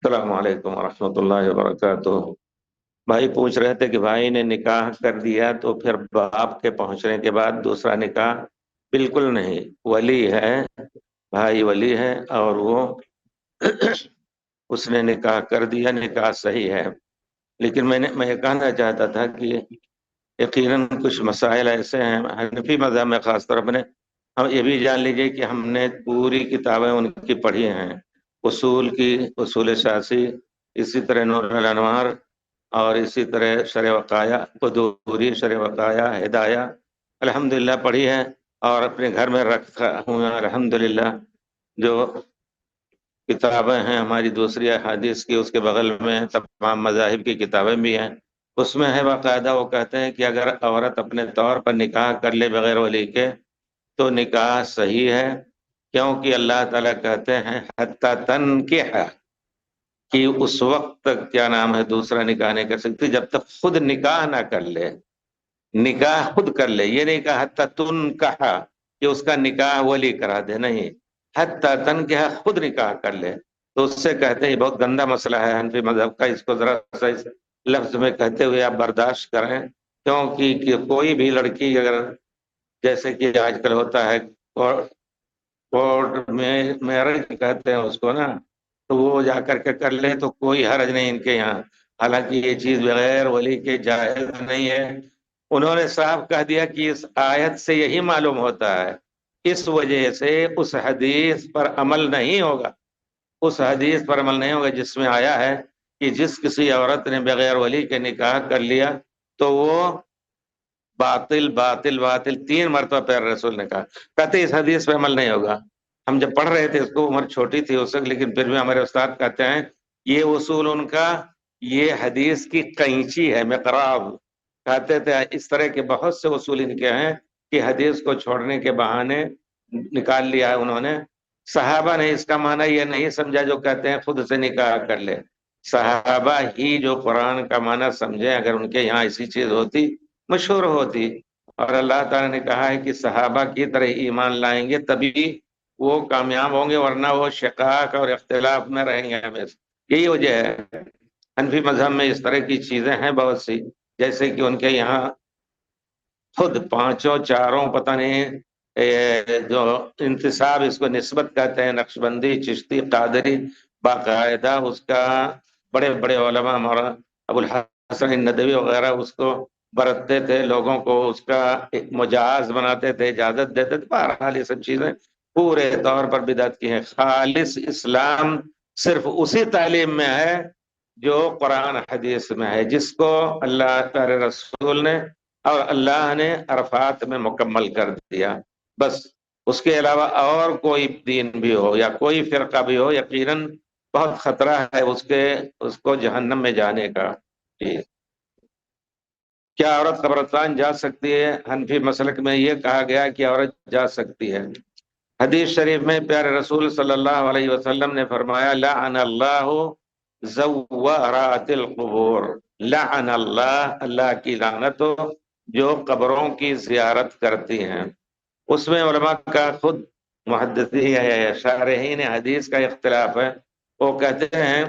السلام علیکم ورحمۃ اللہ وبرکاتہ۔ بھائی پوچھ رہے تھے کہ بھائی نے نکاح کر دیا تو پھر باپ کے پہنچنے کے بعد دوسرا نکاح؟ بالکل نہیں، ولی ہے، بھائی ولی ہے، اور وہ اس نے نکاح کر دیا، نکاح صحیح ہے۔ لیکن میں یہ کہنا چاہتا تھا کہ یقیناً کچھ مسائل ایسے ہیں حنفی مذہب میں، خاص طور اپنے، ہم یہ بھی جان لیجئے کہ ہم نے پوری کتابیں ان کی پڑھی ہیں، اصول کی، اصول شاسی، اسی طرح نور الانوار، اور اسی طرح شرح وقایہ، قدوری، شرح وقایہ، ہدایہ، الحمدللہ پڑھی ہے، اور اپنے گھر میں رکھا ہوں الحمدللہ۔ جو کتابیں ہیں ہماری دوسری احادیث کی، اس کے بغل میں تمام مذاہب کی کتابیں بھی ہیں، اس میں ہے باقاعدہ وہ کہتے ہیں کہ اگر عورت اپنے طور پر نکاح کر لے بغیر ولی کے تو نکاح صحیح ہے، کیونکہ اللہ تعالیٰ کہتے ہیں حتی تنکح، کہ اس وقت تک کیا نام ہے دوسرا نکاح نہیں کر سکتی جب تک خود نکاح نہ کر لے، نکاح خود کر لے، یہ نہیں کہا حتی تنکح کہ اس کا نکاح ولی کرا دے، نہیں، حتی تنکح خود نکاح کر لے، تو اس سے کہتے ہیں یہ بہت گندا مسئلہ ہے حنفی مذہب کا، اس کو ذرا سا اس لفظ میں کہتے ہوئے آپ برداشت کریں، کیونکہ کہ کوئی بھی لڑکی اگر جیسے کہ آج کل ہوتا ہے کورٹ میں میرج کہتے ہیں اس کو نا، تو وہ جا کر کے کر لے تو کوئی حرج نہیں ان کے یہاں، حالانکہ یہ چیز بغیر ولی کے جائز نہیں ہے۔ انہوں نے صاف کہہ دیا کہ اس آیت سے یہی معلوم ہوتا ہے، اس وجہ سے اس حدیث پر عمل نہیں ہوگا، اس حدیث پر عمل نہیں ہوگا جس میں آیا ہے کہ جس کسی عورت نے بغیر ولی کے نکاح کر لیا تو وہ باطل باطل باطل، 3 مرتبہ پیر رسول نے کہا، کہتے اس حدیث پہ عمل نہیں ہوگا۔ ہم جب پڑھ رہے تھے اس کو، عمر چھوٹی تھی اس وقت، لیکن پھر بھی ہمارے استاد کہتے ہیں یہ اصول ان کا، یہ حدیث کی قینچی ہے، مقراض کہتے تھے، اس طرح کے بہت سے اصول ان کے ہیں کہ حدیث کو چھوڑنے کے بہانے نکال لیا ہے انہوں نے۔ صحابہ نے اس کا معنی یہ نہیں سمجھا جو کہتے ہیں خود سے نکاح کر لے، صحابہ ہی جو قرآن کا معنی سمجھے، اگر ان کے یہاں ایسی چیز ہوتی مشہور ہوتی، اور اللہ تعالیٰ نے کہا ہے کہ صحابہ کی طرح ایمان لائیں گے تبھی وہ کامیاب ہوں گے، ورنہ وہ شقاق اور اختلاف میں رہیں گے ہمیشہ۔ یہی وجہ ہے حنفی مذہب میں اس طرح کی چیزیں ہیں بہت سی، جیسے کہ ان کے یہاں خود پانچوں چاروں پتہ نہیں جو انتصاب اس کو نسبت کہتے ہیں، نقشبندی، چشتی، قادری، باقاعدہ اس کا بڑے بڑے علماء ہمارا ابو الحسن الندوی وغیرہ اس کو برتتے تھے، لوگوں کو اس کا ایک مجاز بناتے تھے، اجازت دیتے تھے۔ بہرحال یہ سب چیزیں پورے طور پر بدعت کی ہیں۔ خالص اسلام صرف اسی تعلیم میں ہے جو قرآن حدیث میں ہے، جس کو اللہ تعالی رسول نے اور اللہ نے عرفات میں مکمل کر دیا، بس۔ اس کے علاوہ اور کوئی دین بھی ہو یا کوئی فرقہ بھی ہو، یقیناً بہت خطرہ ہے اس کو جہنم میں جانے کا۔ جی، کیا عورت قبرستان جا سکتی ہے؟ حنفی مسلک میں یہ کہا گیا کہ عورت جا سکتی ہے۔ حدیث شریف میں پیارے رسول صلی اللہ علیہ وسلم نے فرمایا لعن اللہ زوارات القبور، لعن اللہ، اللہ کی لعنت ہو جو قبروں کی زیارت کرتی ہیں۔ اس میں علماء کا خود محدثین ہے، شارحین حدیث کا اختلاف ہے، وہ کہتے ہیں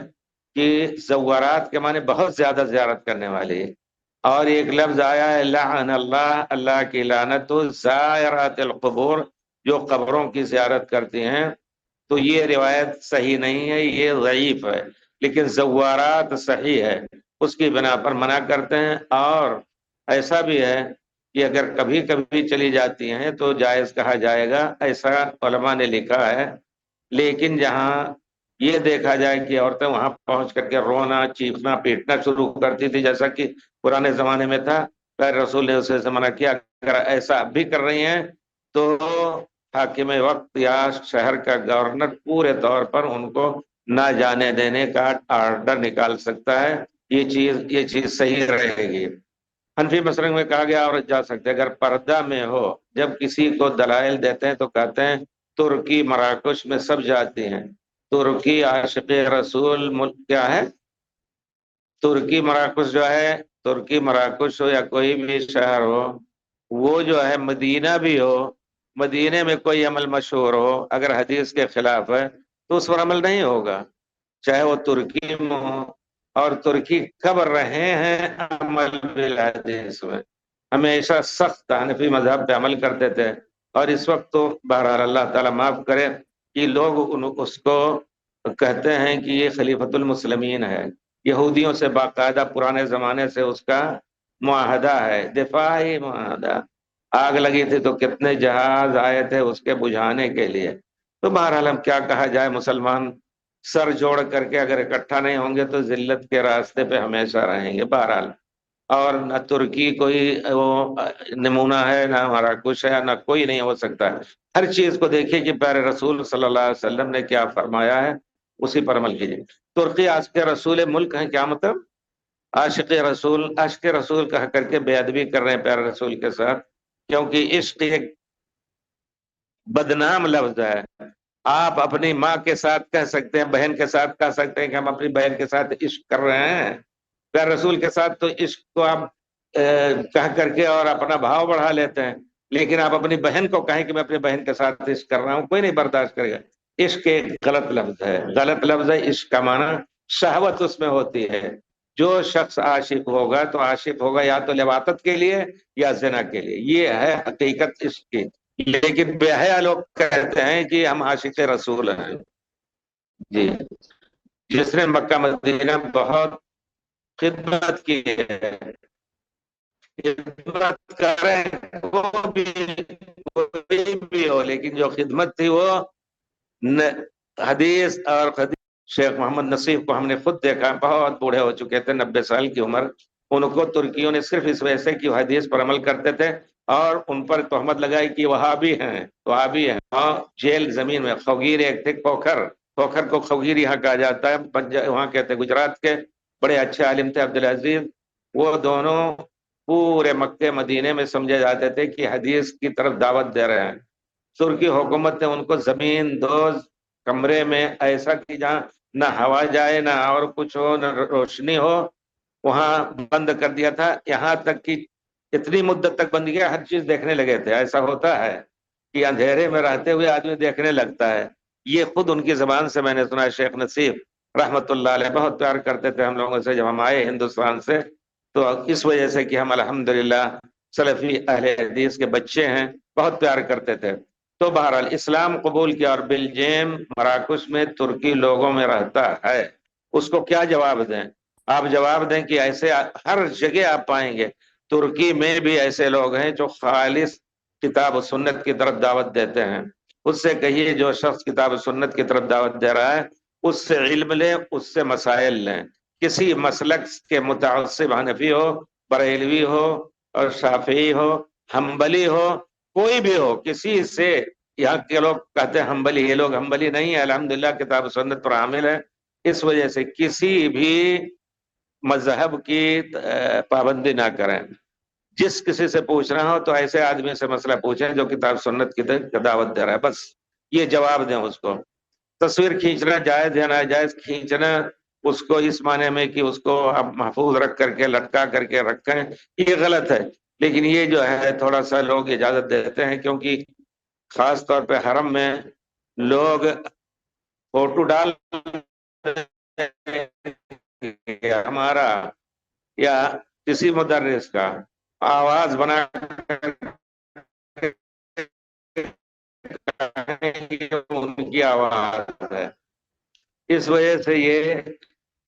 کہ زوارات کے معنی بہت زیادہ زیارت کرنے والی، اور ایک لفظ آیا ہے لعن اللہ، اللہ کی لعنت ہو زائرات القبور، جو قبروں کی زیارت کرتی ہیں۔ تو یہ روایت صحیح نہیں ہے، یہ ضعیف ہے، لیکن زوارات صحیح ہے، اس کی بنا پر منع کرتے ہیں۔ اور ایسا بھی ہے کہ اگر کبھی کبھی چلی جاتی ہیں تو جائز کہا جائے گا، ایسا علماء نے لکھا ہے، لیکن جہاں یہ دیکھا جائے کہ عورتیں وہاں پہنچ کر کے رونا، چیخنا، پیٹنا شروع کرتی تھی، جیسا کہ پرانے زمانے میں تھا، پھر رسول نے اسے سے منع کیا، اگر ایسا اب بھی کر رہی ہیں تو حاکم وقت یا شہر کا گورنر پورے طور پر ان کو نہ جانے دینے کا آرڈر نکال سکتا ہے، یہ چیز صحیح رہے گی۔ حنفی مسلک میں کہا گیا عورت جا سکتے اگر پردہ میں ہو، جب کسی کو دلائل دیتے ہیں تو کہتے ہیں ترکی مراکش میں سب جاتی ہیں، ترکی عاشق رسول ملک کیا ہے، ترکی مراکش جو ہے، ترکی مراکش ہو یا کوئی بھی شہر ہو، وہ جو ہے مدینہ بھی ہو، مدینے میں کوئی عمل مشہور ہو، اگر حدیث کے خلاف ہے تو اس پر عمل نہیں ہوگا۔ چاہے وہ ترکی میں ہو، اور ترکی کب رہے ہیں عمل بالحدیث میں، ہمیشہ سخت حنفی مذہب پہ عمل کرتے تھے. اور اس وقت تو بہرحال اللہ تعالیٰ معاف کرے کہ لوگ اس کو کہتے ہیں کہ یہ خلیفۃ المسلمین ہے. یہودیوں سے باقاعدہ پرانے زمانے سے اس کا معاہدہ ہے، دفاعی معاہدہ. آگ لگی تھی تو کتنے جہاز آئے تھے اس کے بجھانے کے لیے. تو بہرحال ہم کیا کہا جائے، مسلمان سر جوڑ کر کے اگر اکٹھا نہیں ہوں گے تو ذلت کے راستے پہ ہمیشہ رہیں گے بہرحال. اور نہ ترکی کوئی وہ نمونہ ہے، نہ ہمارا کچھ ہے، نہ کوئی نہیں ہو سکتا ہے. ہر چیز کو دیکھیے کہ پیارے رسول صلی اللہ علیہ وسلم نے کیا فرمایا ہے، اسی پر عمل کیجیے. ترکی عاشق رسول ملک ہے، کیا مطلب؟ عاشق رسول کہہ کر کے بے ادبی کر رہے ہیں پیارے رسول کے ساتھ، کیونکہ عشق ایک بدنام لفظ ہے. آپ اپنی ماں کے ساتھ کہہ سکتے ہیں، بہن کے ساتھ کہہ سکتے ہیں کہ ہم اپنی بہن کے ساتھ عشق کر رہے ہیں. پیارے رسول کے ساتھ تو عشق کو آپ کہہ کر کے اور اپنا بھاؤ بڑھا لیتے ہیں، لیکن آپ اپنی بہن کو کہیں کہ میں اپنی بہن کے ساتھ عشق کر رہا ہوں، کوئی نہیں برداشت کرے گا. عشق ایک غلط لفظ ہے، غلط لفظ ہے. عشق کا معنی شہوت اس میں ہوتی ہے. جو شخص عاشق ہوگا تو عاشق ہوگا یا تو لواطت کے لیے یا زنا کے لیے، یہ ہے حقیقت عشق کی. لیکن بے حیا لوگ کہتے ہیں کہ ہم عاشق رسول ہیں. جی، جس نے مکہ مدینہ بہت خدمت کی ہے، خدمت کریں کوئی بھی ہو، لیکن جو خدمت تھی وہ حدیث اور شیخ محمد نصیف کو ہم نے خود دیکھا، بہت بوڑھے ہو چکے تھے، 90 سال کی عمر. ان کو ترکیوں نے صرف اس وجہ سے کہ وہ حدیث پر عمل کرتے تھے اور ان پر تہمت لگائی کہ وہابی ہیں، وہابی ہیں. اور جیل زمین میں خوگیر ایک تھے، کوکھر کو خوگیر یہاں کہا جاتا ہے، وہاں کہتے ہیں گجرات کے بڑے اچھے عالم تھے عبدالعزیز. وہ دونوں پورے مکے مدینے میں سمجھے جاتے تھے کہ حدیث کی طرف دعوت دے رہے ہیں. ترکی حکومت نے ان کو زمین دوز کمرے میں ایسا کہ جہاں نہ ہوا جائے، نہ اور کچھ ہو، نہ روشنی ہو، وہاں بند کر دیا تھا. یہاں تک کہ اتنی مدت تک بند کیا، ہر چیز دیکھنے لگے تھے. ایسا ہوتا ہے کہ اندھیرے میں رہتے ہوئے آدمی دیکھنے لگتا ہے. یہ خود ان کی زبان سے میں نے سنا. شیخ نصیب رحمت اللہ علیہ بہت پیار کرتے تھے ہم لوگوں سے جب ہم آئے ہندوستان سے، تو اس وجہ سے کہ ہم الحمدللہ سلفی اہل حدیث کے بچے ہیں، بہت پیار کرتے تھے. تو بہرحال اسلام قبول کیا اور بلجیم مراکش میں ترکی لوگوں میں رہتا ہے. اس کو کیا جواب دیں؟ آپ جواب دیں کہ ایسے ہر جگہ آپ پائیں گے. ترکی میں بھی ایسے لوگ ہیں جو خالص کتاب و سنت کی طرف دعوت دیتے ہیں. اس سے کہیے جو شخص کتاب و سنت کی طرف دعوت دے رہا ہے اس سے علم لیں، اس سے مسائل لیں. کسی مسلک کے متعصب حنفی ہو، بریلوی ہو اور شافعی ہو، حنبلی ہو، کوئی بھی ہو، کسی سے. یہاں کے لوگ کہتے ہیں حنبلی، یہ لوگ حنبلی نہیں ہے، الحمدللہ کتاب و سنت پر عامل ہے. اس وجہ سے کسی بھی مذہب کی پابندی نہ کریں. جس کسی سے پوچھنا ہو تو ایسے آدمی سے مسئلہ پوچھیں جو کتاب سنت کی دعوت دے رہا ہے، بس یہ جواب دیں اس کو. تصویر کھینچنا جائز یا ناجائز کھینچنا، اس کو اس معنی میں کہ اس کو آپ محفوظ رکھ کر کے لٹکا کر کے رکھیں، یہ غلط ہے. لیکن یہ جو ہے تھوڑا سا لوگ اجازت دیتے ہیں، کیونکہ خاص طور پہ حرم میں لوگ فوٹو ڈال ہمارا یا کسی مدرس کا آواز بنا ان کی آواز ہے. اس وجہ سے یہ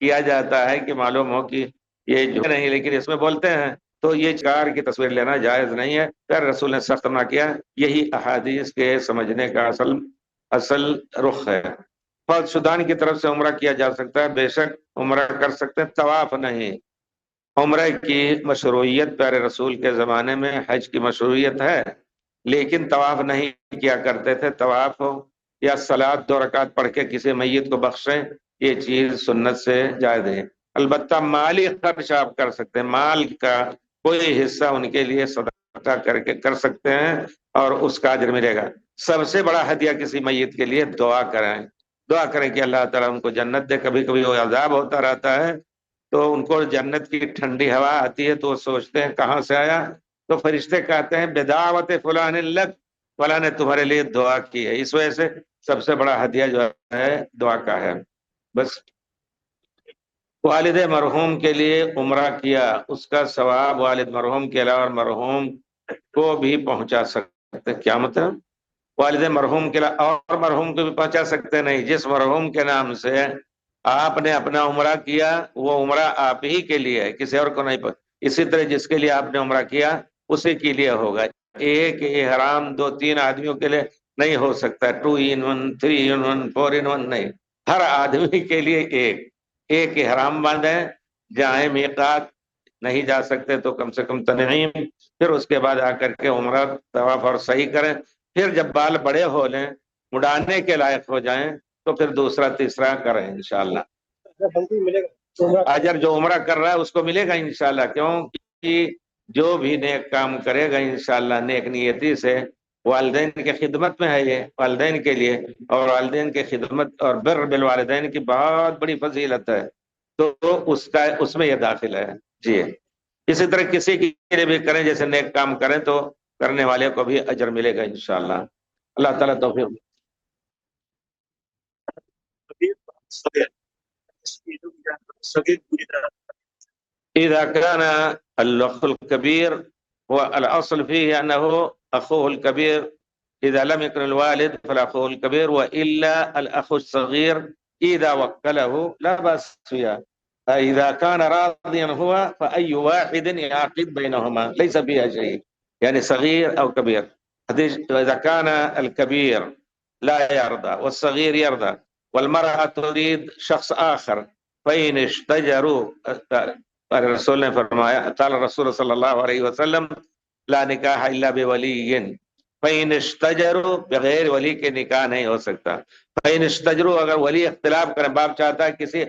کیا جاتا ہے کہ معلوم ہو کہ یہ جو نہیں، لیکن اس میں بولتے ہیں تو یہ چار کی تصویر لینا جائز نہیں ہے. پھر رسول نے سخت نہ کیا. یہی احادیث کے سمجھنے کا اصل رخ ہے. فوج سودان کی طرف سے عمرہ کیا جا سکتا ہے، بے شک عمرہ کر سکتے ہیں، طواف نہیں. عمرہ کی مشروعیت پیارے رسول کے زمانے میں حج کی مشروعیت ہے، لیکن طواف نہیں کیا کرتے تھے. طواف ہو یا صلاۃ 2 رکعت پڑھ کے کسی میت کو بخشیں، یہ چیز سنت سے جائز ہے. البتہ مالی خرچ آپ کر سکتے ہیں، مال کا کوئی حصہ ان کے لیے صدقہ کر کے کر سکتے ہیں اور اس کا اجر ملے گا. سب سے بڑا ہدیہ کسی میت کے لیے دعا کریں. دعا کریں کہ اللہ تعالیٰ ان کو جنت دے. کبھی کبھی وہ عذاب ہوتا رہتا ہے تو ان کو جنت کی ٹھنڈی ہوا آتی ہے تو وہ سوچتے ہیں کہاں سے آیا، تو فرشتے کہتے ہیں بدعوت فلان لک، فلاں نے تمہارے لیے دعا کی ہے. اس وجہ سے سب سے بڑا ہدیہ جو ہے دعا کا ہے. بس والد مرحوم کے لیے عمرہ کیا، اس کا ثواب والد مرحوم کے علاوہ مرحوم کو بھی پہنچا سکتے، کیا مطلب؟ والد مرحوم کے علاوہ اور مرحوم کو بھی پہنچا سکتے نہیں، جس مرحوم کے نام سے آپ نے اپنا عمرہ کیا وہ عمرہ آپ ہی کے لیے ہے، کسی اور کو نہیں اسی طرح جس کے لیے آپ نے عمرہ کیا اسی کے لیے ہوگا۔ ایک احرام دو تین آدمیوں کے لیے نہیں ہو سکتا، 2 in 1 3 in 1 4 in 1 نہیں، ہر آدمی کے لیے ایک احرام باندھیں، جائیں میقات، نہیں جا سکتے تو کم سے کم تنعیم، پھر اس کے بعد آ کر کے عمرہ طواف اور صحیح کریں، پھر جب بال بڑے ہو لیں، اڑانے کے لائق ہو جائیں تو پھر دوسرا تیسرا کریں انشاءاللہ۔ اجر جو عمرہ کر رہا ہے اس کو ملے گا انشاءاللہ، کیونکہ جو بھی نیک کام کرے گا انشاءاللہ نیک نیتی سے، والدین کی خدمت میں ہے یہ، والدین کے لیے، اور والدین کی خدمت اور بر بالوالدین کی بہت بڑی فضیلت ہے، تو اس میں یہ داخل ہے جی۔ اسی طرح کسی کے لیے بھی کریں، جیسے نیک کام کریں تو کرنے والے کو بھی اجر ملے گا انشاءاللہ۔ اللہ تعالیٰ توفیق۔ إذا كان الأخ الكبير، والأصل فيه أنه أخوه الكبير، إذا لم يكن الوالد فالأخوه الكبير، وإلا الأخ الصغير إذا وكله لا بأس فيها. إذا كان راضيا هو فأي واحد يعقد بينهما ليس فيها شيء، يعني صغير أو كبير. إذا كان الكبير لا يرضى والصغير يرضى والمرأة تريد شخص آخر، فإن اشتجروا، رسول نے فرمایا، قال الرسول صلی اللہ علیہ وسلم لا نکاح الا بولی، فإن اشتجروا، بغیر ولی کے نکاح نہیں ہو سکتا، فإن اشتجروا، اگر ولی اختلاف کریں، باپ چاہتا ہے کسی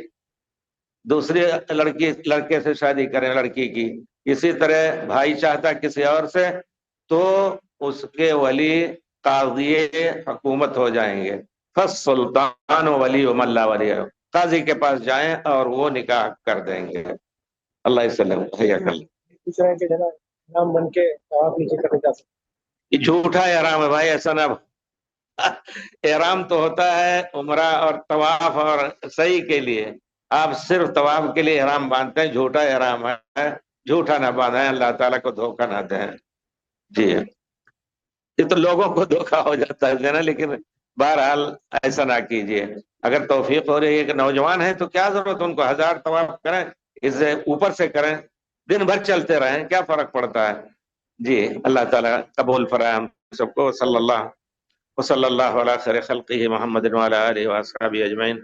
دوسری لڑکے سے شادی کریں لڑکی کی، اسی طرح بھائی چاہتا ہے کسی اور سے، تو اس کے ولی قاضی حکومت ہو جائیں گے، فالسلطان ولی من لا ولی، قاضی کے پاس جائیں اور وہ نکاح کر دیں گے۔ اللہ وسلم حیاک اللہ۔ نام بن کے آپ نیچے کرنے جا سکتے، یہ جھوٹا احرام ہے بھائی، ایسا نہ، احرام تو ہوتا ہے عمرہ اور طواف اور صحیح کے لیے، آپ صرف طواف کے لیے احرام باندھتے ہیں، جھوٹا احرام ہے، جھوٹا نہ باندھیں، اللہ تعالیٰ کو دھوکہ نہ دیں جی۔ یہ تو لوگوں کو دھوکہ ہو جاتا ہے نا، لیکن بہرحال ایسا نہ کیجیے۔ اگر توفیق ہو رہی ہے کہ نوجوان ہیں تو کیا ضرورت ان کو 1000 طواف کریں، اس سے اوپر سے کریں، دن بھر چلتے رہیں، کیا فرق پڑتا ہے جی۔ اللہ تعالیٰ قبول فرمائے ہم سب کو۔ صلی اللہ علی خیر خلقہ محمد وعلی آلہ وصحبہ اجمعین۔